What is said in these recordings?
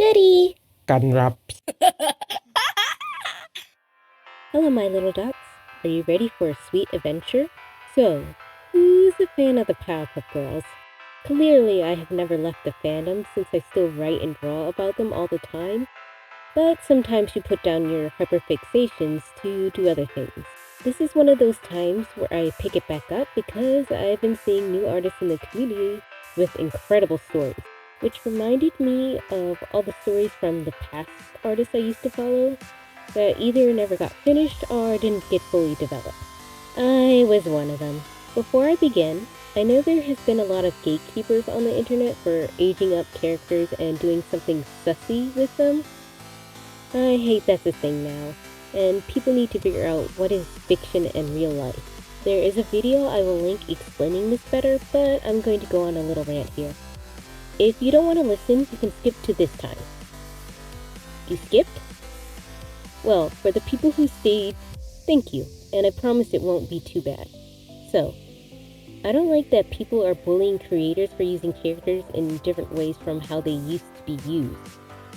Goody! Gun wraps. Hello, my little ducks. Are you ready for a sweet adventure? So, who's a fan of the Powerpuff Girls? Clearly, I have never left the fandom since I still write and draw about them all the time, but sometimes you put down your hyperfixations to do other things. This is one of those times where I pick it back up because I've been seeing new artists in the community with incredible stories, which reminded me of all the stories from the past artists I used to follow that either never got finished or didn't get fully developed. I was one of them. Before I begin, I know there has been a lot of gatekeepers on the internet for aging up characters and doing something sussy with them. I hate that's a thing now, and people need to figure out what is fiction and real life. There is a video I will link explaining this better, but I'm going to go on a little rant here. If you don't want to listen, you can skip to this time. You skipped? Well, for the people who stayed, thank you, and I promise it won't be too bad. So, I don't like that people are bullying creators for using characters in different ways from how they used to be used,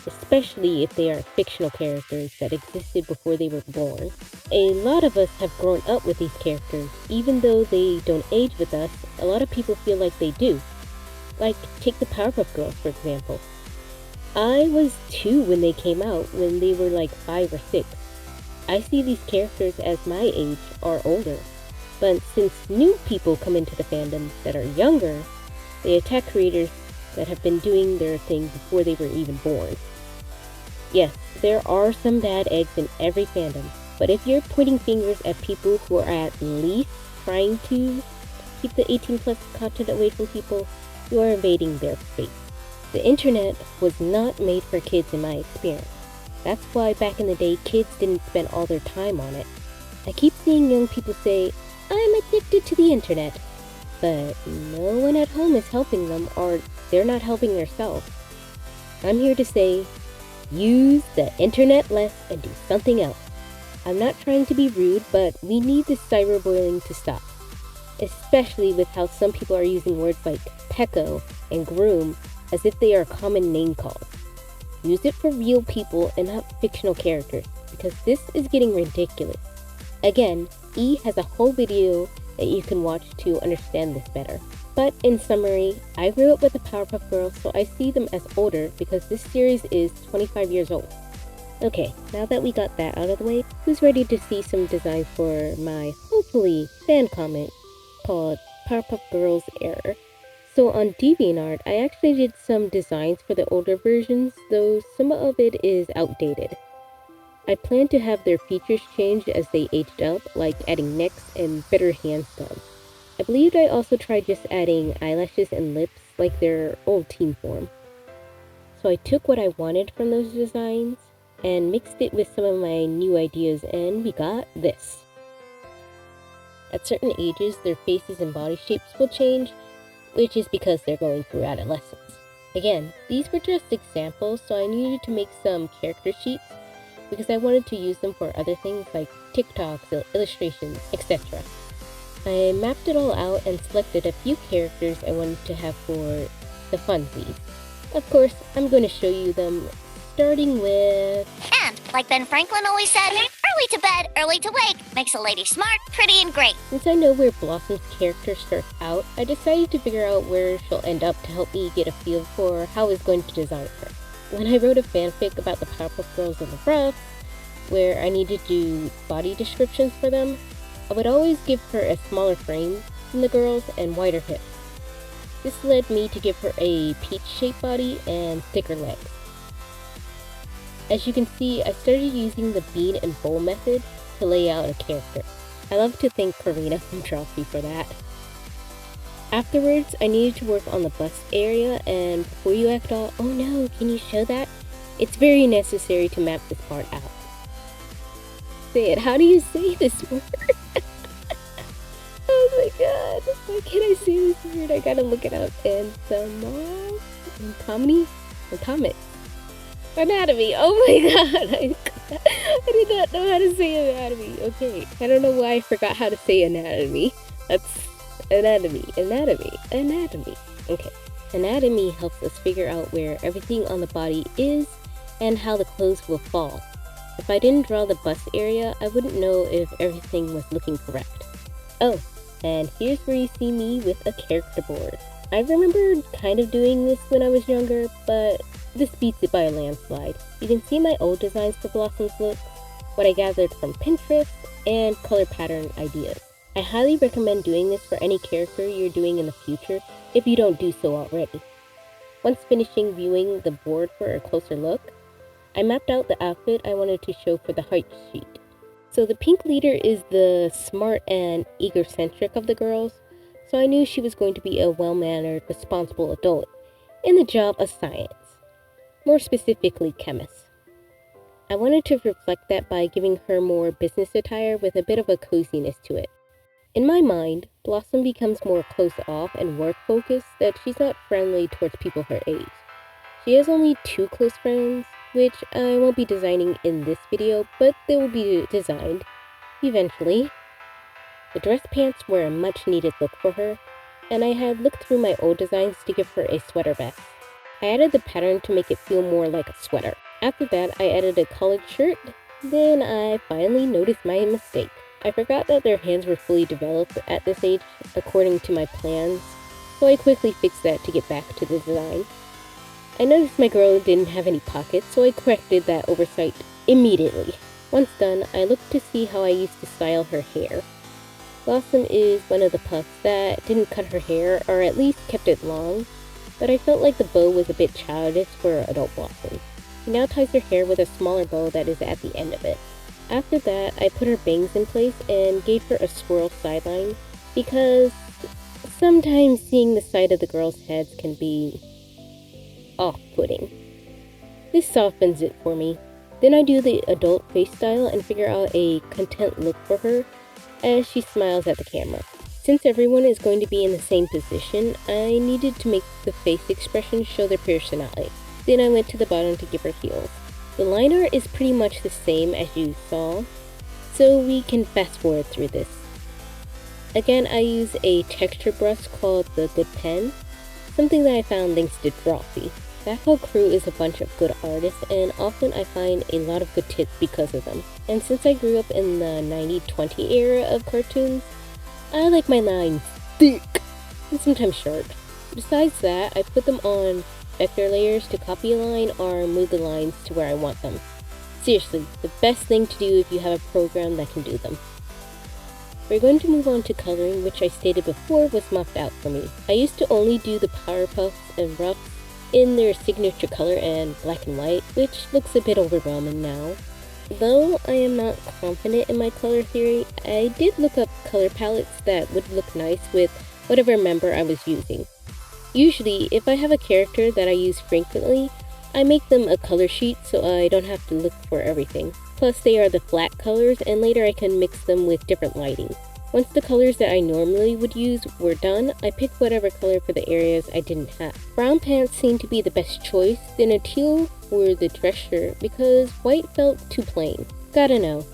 especially if they are fictional characters that existed before they were born. A lot of us have grown up with these characters. Even though they don't age with us, a lot of people feel like they do. Like, take the Powerpuff Girls, for example. I was 2 when they came out, when they were like 5 or 6. I see these characters as my age or older. But since new people come into the fandom that are younger, they attack creators that have been doing their thing before they were even born. Yes, there are some bad eggs in every fandom, but if you're pointing fingers at people who are at least trying to keep the 18+ content away from people, you are invading their space. The internet was not made for kids in my experience. That's why back in the day, kids didn't spend all their time on it. I keep seeing young people say, "I'm addicted to the internet," but no one at home is helping them, or they're not helping themselves. I'm here to say, use the internet less and do something else. I'm not trying to be rude, but we need this cyberbullying to stop, especially with how some people are using words like pecko and groom as if they are common name calls. Use it for real people and not fictional characters, because this is getting ridiculous. Again, E has a whole video that you can watch to understand this better. But in summary, I grew up with the Powerpuff Girls, so I see them as older because this series is 25 years old. Okay, now that we got that out of the way, who's ready to see some designs for my, hopefully, fan comment called Powerpuff Girls Error? So on DeviantArt, I actually did some designs for the older versions, though some of it is outdated. I plan to have their features changed as they aged up, like adding necks and better hand stubs. I believed I also tried just adding eyelashes and lips like their old teen form. So I took what I wanted from those designs and mixed it with some of my new ideas, and we got this. At certain ages, their faces and body shapes will change, which is because they're going through adolescence. Again, these were just examples, so I needed to make some character sheets because I wanted to use them for other things like TikToks, illustrations, etc. I mapped it all out and selected a few characters I wanted to have for the funsies. Of course, I'm going to show you them, starting with... And, like Ben Franklin always said, early to bed, early to wake makes a lady smart, pretty, and great. Since I know where Blossom's character starts out, I decided to figure out where she'll end up to help me get a feel for how I was going to design her. When I wrote a fanfic about the Powerpuff Girls in the rough, where I needed to do body descriptions for them, I would always give her a smaller frame than the girls and wider hips. This led me to give her a peach-shaped body and thicker legs. As you can see, I started using the bean and bowl method to lay out a character. I love to thank Karina from Trophy for that. Afterwards, I needed to work on the bust area, and before you act all, "Oh no, can you show that?" It's very necessary to map this part out. Say it, how do you say this word? Oh my god, why can't I say this word? I gotta look it up. And anatomy. Oh my god, I did not know how to say anatomy. Okay, I don't know why I forgot how to say anatomy. That's anatomy. Okay. Anatomy helps us figure out where everything on the body is and how the clothes will fall. If I didn't draw the bust area, I wouldn't know if everything was looking correct. Oh, and here's where you see me with a character board. I remember kind of doing this when I was younger, but this beats it by a landslide. You can see my old designs for Blossom's looks, what I gathered from Pinterest, and color pattern ideas. I highly recommend doing this for any character you're doing in the future if you don't do so already. Once finishing viewing the board for a closer look, I mapped out the outfit I wanted to show for the height sheet. So the pink leader is the smart and egocentric of the girls, so I knew she was going to be a well-mannered, responsible adult in the job of science, more specifically chemist. I wanted to reflect that by giving her more business attire with a bit of a coziness to it. In my mind, Blossom becomes more closed off and work-focused, that she's not friendly towards people her age. She has only 2 close friends, which I won't be designing in this video, but they will be designed eventually. The dress pants were a much needed look for her, and I had looked through my old designs to give her a sweater vest. I added the pattern to make it feel more like a sweater. After that, I added a collared shirt, then I finally noticed my mistake. I forgot that their hands were fully developed at this age according to my plans, so I quickly fixed that to get back to the design. I noticed my girl didn't have any pockets, so I corrected that oversight immediately. Once done, I looked to see how I used to style her hair. Blossom is one of the puffs that didn't cut her hair, or at least kept it long, but I felt like the bow was a bit childish for adult Blossom. She now ties her hair with a smaller bow that is at the end of it. After that, I put her bangs in place and gave her a swirl sideline, because sometimes seeing the side of the girls' heads can be off-putting. This softens it for me. Then I do the adult face style and figure out a content look for her as she smiles at the camera. Since everyone is going to be in the same position, I needed to make the face expression show their personality. Then I went to the bottom to give her heels. The line art is pretty much the same as you saw, so we can fast forward through this. Again, I use a texture brush called the Good Pen, something that I found thanks to Drawfee. That whole crew is a bunch of good artists, and often I find a lot of good tips because of them. And since I grew up in the 90-20 era of cartoons, I like my lines thick and sometimes sharp. Besides that, I put them on vector layers to copy a line or move the lines to where I want them. Seriously, the best thing to do if you have a program that can do them. We're going to move on to coloring, which I stated before was mapped out for me. I used to only do the Powerpuffs and Ruffs in their signature color and black and white, which looks a bit overwhelming now. Though I am not confident in my color theory, I did look up color palettes that would look nice with whatever member I was using. Usually, if I have a character that I use frequently, I make them a color sheet so I don't have to look for everything. Plus, they are the flat colors, and later I can mix them with different lighting. Once the colors that I normally would use were done, I picked whatever color for the areas I didn't have. Brown pants seemed to be the best choice, then a teal for the dress shirt because white felt too plain. Gotta know,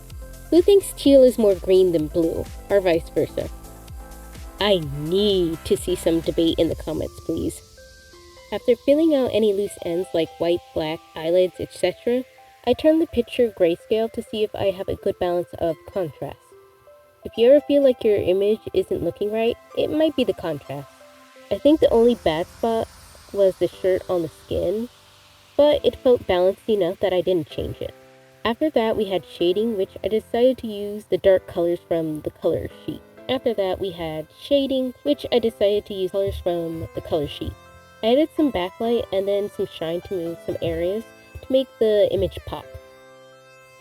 who thinks teal is more green than blue, or vice versa? I need to see some debate in the comments, please. After filling out any loose ends like white, black, eyelids, etc., I turn the picture grayscale to see if I have a good balance of contrast. If you ever feel like your image isn't looking right, it might be the contrast. I think the only bad spot was the shirt on the skin, but it felt balanced enough that I didn't change it. After that, we had shading, which I decided to use the dark colors from the color sheet. After that, we had shading, which I decided to use colors from the color sheet. I added some backlight and then some shine to move some areas to make the image pop.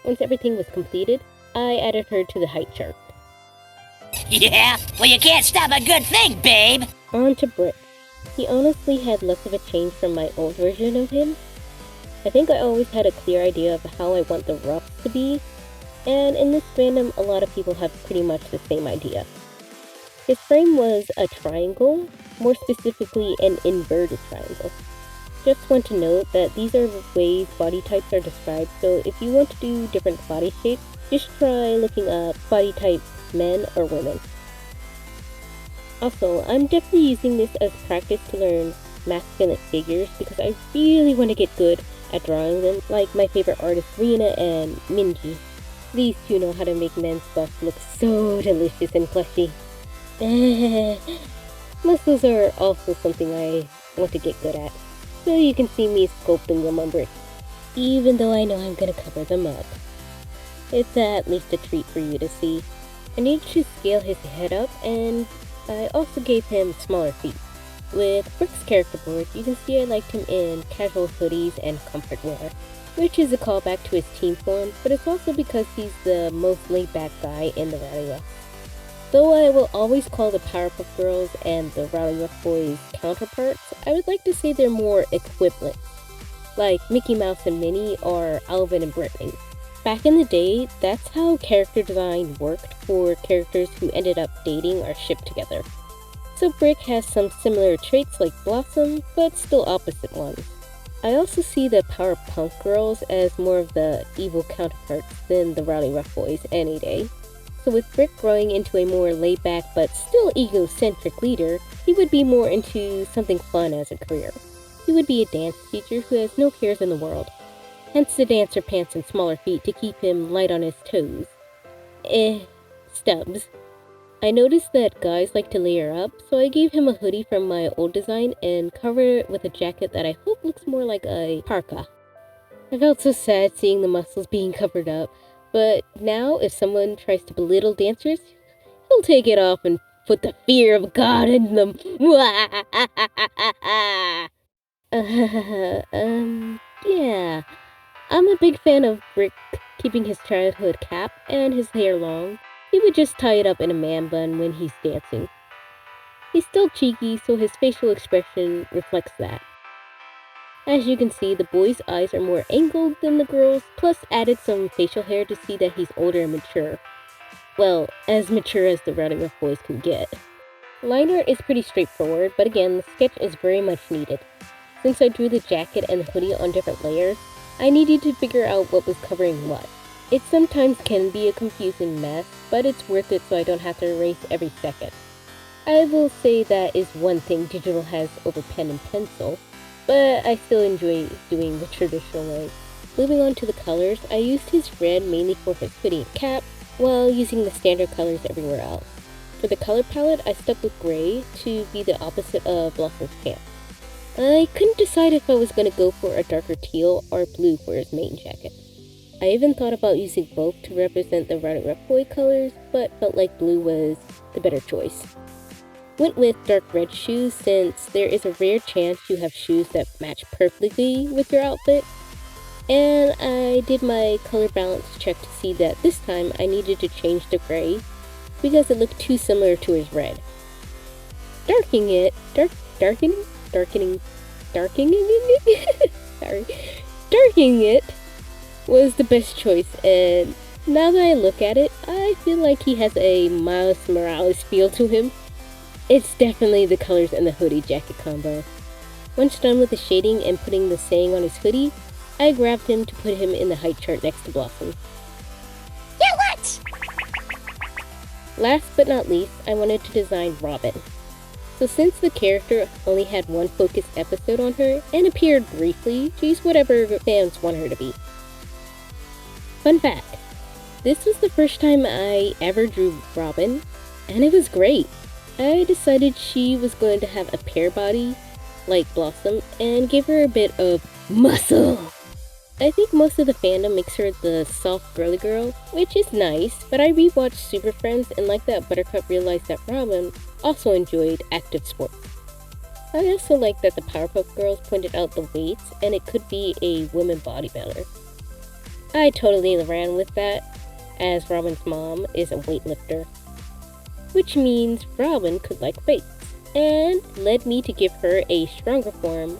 Once everything was completed, I added her to the height chart. Yeah, well you can't stop a good thing, babe! On to Brick. He honestly had less of a change from my old version of him. I think I always had a clear idea of how I want the ruffs to be, and in this fandom, a lot of people have pretty much the same idea. His frame was a triangle, more specifically an inverted triangle. Just want to note that these are ways body types are described, so if you want to do different body shapes, just try looking up body type men or women. Also, I'm definitely using this as practice to learn masculine figures because I really want to get good at drawing them, like my favorite artists Rina and Minji. These two know how to make men's busts look so delicious and fleshy. Muscles are also something I want to get good at, so you can see me sculpting them on bricks, even though I know I'm gonna cover them up. It's at least a treat for you to see. I needed to scale his head up, and I also gave him smaller feet. With Brick's character board, you can see I liked him in casual hoodies and comfort wear, which is a callback to his team form, but it's also because he's the most laid-back guy in the Rally Rough. Though I will always call the Powerpuff Girls and the Rally Rough Boys counterparts, I would like to say they're more equivalent, like Mickey Mouse and Minnie are Alvin and Brittany. Back in the day, that's how character design worked for characters who ended up dating or shipped together. So Brick has some similar traits like Blossom, but still opposite ones. I also see the Powerpuff Girls as more of the evil counterparts than the Rowdy Rough Boys any day. So with Brick growing into a more laid-back but still egocentric leader, he would be more into something fun as a career. He would be a dance teacher who has no cares in the world. Hence the dancer pants and smaller feet to keep him light on his toes. Stubs. I noticed that guys like to layer up, so I gave him a hoodie from my old design and covered it with a jacket that I hope looks more like a parka. I felt so sad seeing the muscles being covered up, but now if someone tries to belittle dancers, he'll take it off and put the fear of God in them. Yeah. I'm a big fan of Brick keeping his childhood cap and his hair long. He would just tie it up in a man bun when he's dancing. He's still cheeky, so his facial expression reflects that. As you can see, the boy's eyes are more angled than the girl's, plus added some facial hair to see that he's older and mature. Well, as mature as the Rowdy Rough Boys can get. Line art is pretty straightforward, but again, the sketch is very much needed. Since I drew the jacket and the hoodie on different layers, I needed to figure out what was covering what. It sometimes can be a confusing mess, but it's worth it so I don't have to erase every second. I will say that is one thing digital has over pen and pencil, but I still enjoy doing the traditional way. Moving on to the colors, I used his red mainly for his hoodie and cap, while using the standard colors everywhere else. For the color palette, I stuck with gray to be the opposite of Blossom's pants. I couldn't decide if I was going to go for a darker teal or blue for his main jacket. I even thought about using both to represent the Rowdy Rough Boy colors, but felt like blue was the better choice. Went with dark red shoes since there is a rare chance you have shoes that match perfectly with your outfit. And I did my color balance check to see that this time I needed to change the gray because it looked too similar to his red. Darkening it was the best choice, and now that I look at it, I feel like he has a Miles Morales feel to him. It's definitely the colors and the hoodie jacket combo. Once done with the shading and putting the saying on his hoodie, I grabbed him to put him in the height chart next to Blossom. Yeah, what? Last but not least, I wanted to design Robin. So since the character only had one focused episode on her and appeared briefly, she's whatever fans want her to be. Fun fact, this was the first time I ever drew Robin, and it was great. I decided she was going to have a pear body, like Blossom, and gave her a bit of muscle. I think most of the fandom makes her the soft girly girl, which is nice, but I rewatched Super Friends and like that Buttercup realized that Robin also enjoyed active sports. I also like that the Powerpuff Girls pointed out the weights and it could be a women bodybuilder. I totally ran with that, as Robin's mom is a weightlifter, which means Robin could like weights, and led me to give her a stronger form.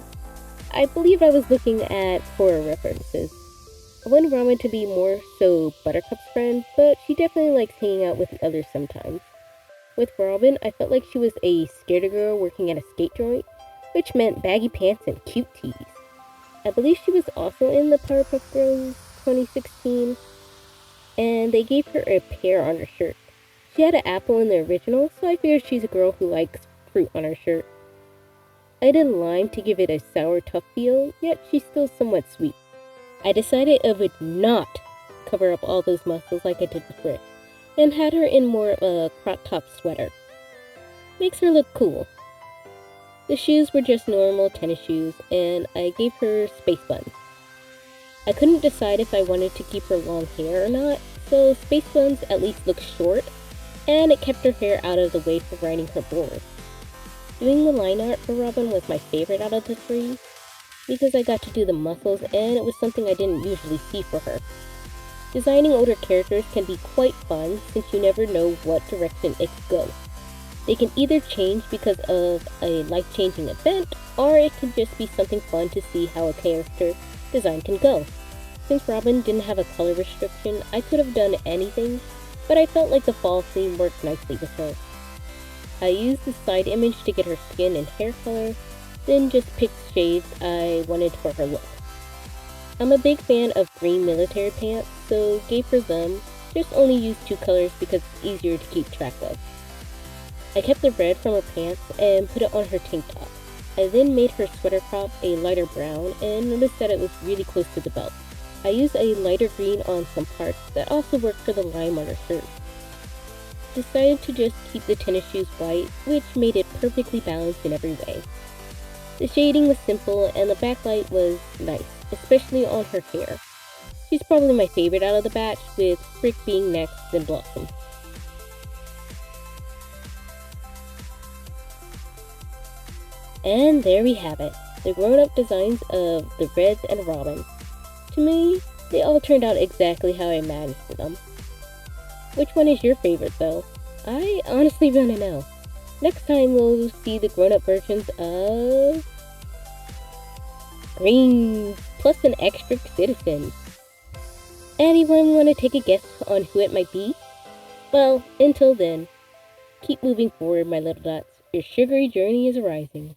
I believe I was looking at horror references. I wanted Robin to be more so Buttercup's friend, but she definitely likes hanging out with the others sometimes. With Robin, I felt like she was a scaredy girl working at a skate joint, which meant baggy pants and cute tees. I believe she was also in the Powerpuff Girls 2016, and they gave her a pear on her shirt. She had an apple in the original, so I figured she's a girl who likes fruit on her shirt. I added lime to give it a sour, tough feel, yet she's still somewhat sweet. I decided I would not cover up all those muscles like I did with Rick, and had her in more of a crop top sweater. Makes her look cool. The shoes were just normal tennis shoes, and I gave her space buns. I couldn't decide if I wanted to keep her long hair or not, so space buns at least looked short, and it kept her hair out of the way for riding her board. Doing the line art for Robin was my favorite out of the three, because I got to do the muscles and it was something I didn't usually see for her. Designing older characters can be quite fun since you never know what direction it could go. They can either change because of a life-changing event, or it can just be something fun to see how a character design can go. Since Robin didn't have a color restriction, I could have done anything, but I felt like the fall theme worked nicely with her. I used the side image to get her skin and hair color, then just picked shades I wanted for her look. I'm a big fan of green military pants, so gave her them, just only used 2 colors because it's easier to keep track of. I kept the red from her pants and put it on her tank top. I then made her sweater crop a lighter brown and noticed that it was really close to the belt. I used a lighter green on some parts that also worked for the lime on her shirt. Decided to just keep the tennis shoes white, which made it perfectly balanced in every way. The shading was simple and the backlight was nice, especially on her hair. She's probably my favorite out of the batch, with Frick being next, then Blossom. And there we have it, the grown-up designs of the Reds and Robin. To me, they all turned out exactly how I imagined them. Which one is your favorite though? I honestly want to know. Next time we'll see the grown-up versions of Green plus an extra citizen. Anyone want to take a guess on who it might be? Well, until then, keep moving forward, my little dots. Your sugary journey is arising.